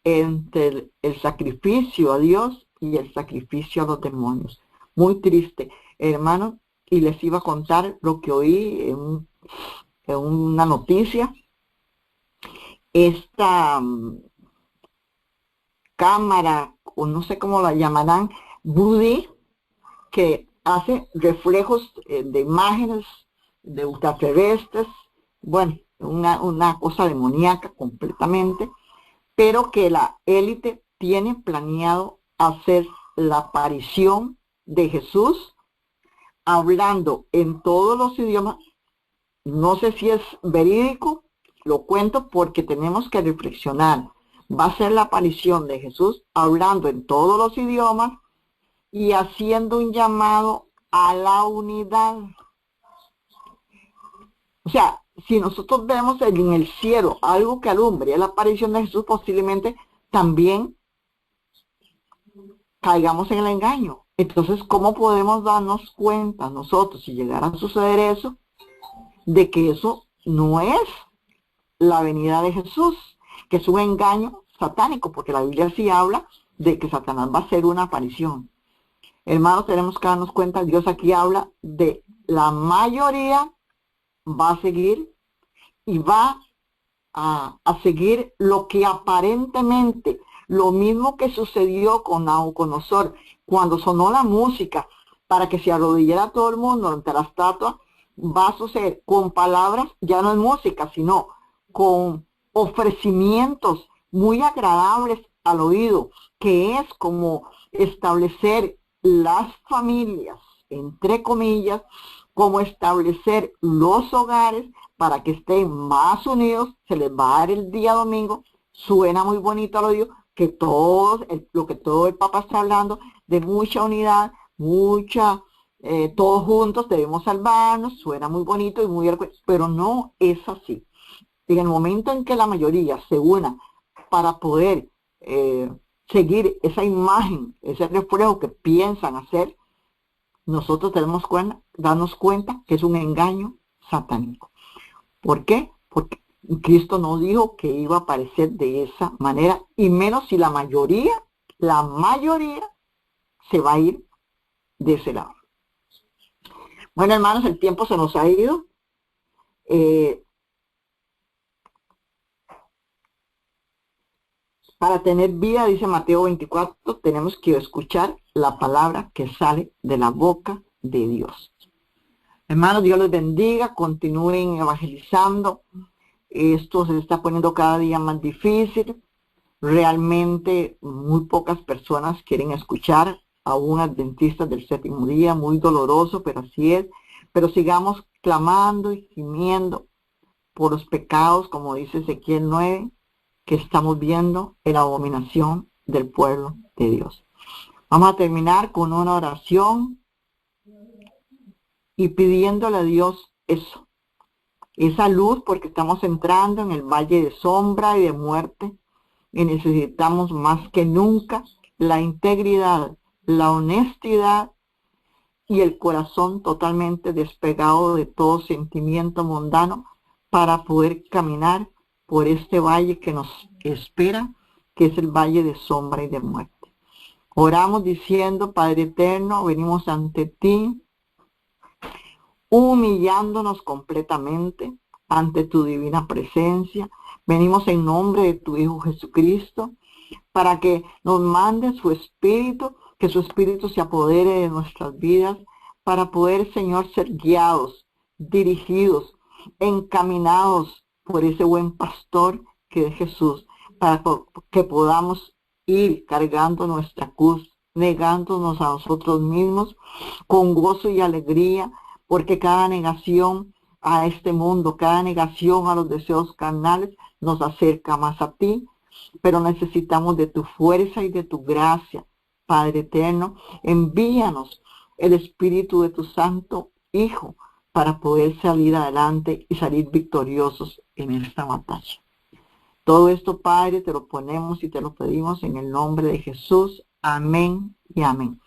entre el sacrificio a Dios y el sacrificio a los demonios. Muy triste, hermano, y les iba a contar lo que oí en una noticia. Esta cámara, o no sé cómo la llamarán, Buddy, que hace reflejos de imágenes de ultraterrestres, bueno, una cosa demoníaca completamente, pero que la élite tiene planeado hacer la aparición de Jesús hablando en todos los idiomas. No sé si es verídico, lo cuento porque tenemos que reflexionar. Va a ser la aparición de Jesús hablando en todos los idiomas y haciendo un llamado a la unidad. O sea, si nosotros vemos en el cielo algo que alumbre la aparición de Jesús, posiblemente también caigamos en el engaño. Entonces, ¿cómo podemos darnos cuenta nosotros, si llegara a suceder eso, de que eso no es la venida de Jesús, que es un engaño satánico? Porque la Biblia sí habla de que Satanás va a hacer una aparición. Hermanos, tenemos que darnos cuenta, Dios aquí habla de la mayoría va a seguir y va a seguir lo que aparentemente, lo mismo que sucedió con Nabucodonosor, cuando sonó la música para que se arrodillara todo el mundo ante la estatua, va a suceder con palabras, ya no es música, sino con ofrecimientos muy agradables al oído, que es como establecer las familias, entre comillas, como establecer los hogares para que estén más unidos. Se les va a dar el día domingo, suena muy bonito al oído, que todo lo que todo el Papa está hablando, de mucha unidad, todos juntos debemos salvarnos, suena muy bonito y muy elocuente, pero no es así. En el momento en que la mayoría se una para poder seguir esa imagen, ese reflejo que piensan hacer, nosotros tenemos que darnos cuenta que es un engaño satánico. ¿Por qué? Porque Cristo no dijo que iba a aparecer de esa manera, y menos si la mayoría se va a ir de ese lado. Bueno, hermanos, el tiempo se nos ha ido. Para tener vida, dice Mateo 24, tenemos que escuchar la palabra que sale de la boca de Dios. Hermanos, Dios los bendiga, continúen evangelizando. Esto se está poniendo cada día más difícil. Realmente muy pocas personas quieren escuchar a un adventista del séptimo día, muy doloroso, pero así es. Pero sigamos clamando y gimiendo por los pecados, como dice Ezequiel 9, que estamos viendo en la abominación del pueblo de Dios. Vamos a terminar con una oración y pidiéndole a Dios eso, esa luz, porque estamos entrando en el valle de sombra y de muerte y necesitamos más que nunca la integridad, la honestidad y el corazón totalmente despegado de todo sentimiento mundano para poder caminar por este valle que nos espera, que es el valle de sombra y de muerte. Oramos diciendo: Padre eterno, venimos ante ti, humillándonos completamente, ante tu divina presencia. Venimos en nombre de tu Hijo Jesucristo para que nos mande su Espíritu, que su Espíritu se apodere de nuestras vidas para poder, Señor, ser guiados, dirigidos, encaminados por ese buen pastor que es Jesús, para que podamos ir cargando nuestra cruz, negándonos a nosotros mismos con gozo y alegría, porque cada negación a este mundo, cada negación a los deseos carnales nos acerca más a ti, pero necesitamos de tu fuerza y de tu gracia. Padre eterno, envíanos el Espíritu de tu Santo Hijo para poder salir adelante y salir victoriosos en esta batalla. Todo esto, Padre, te lo ponemos y te lo pedimos en el nombre de Jesús. Amén y amén.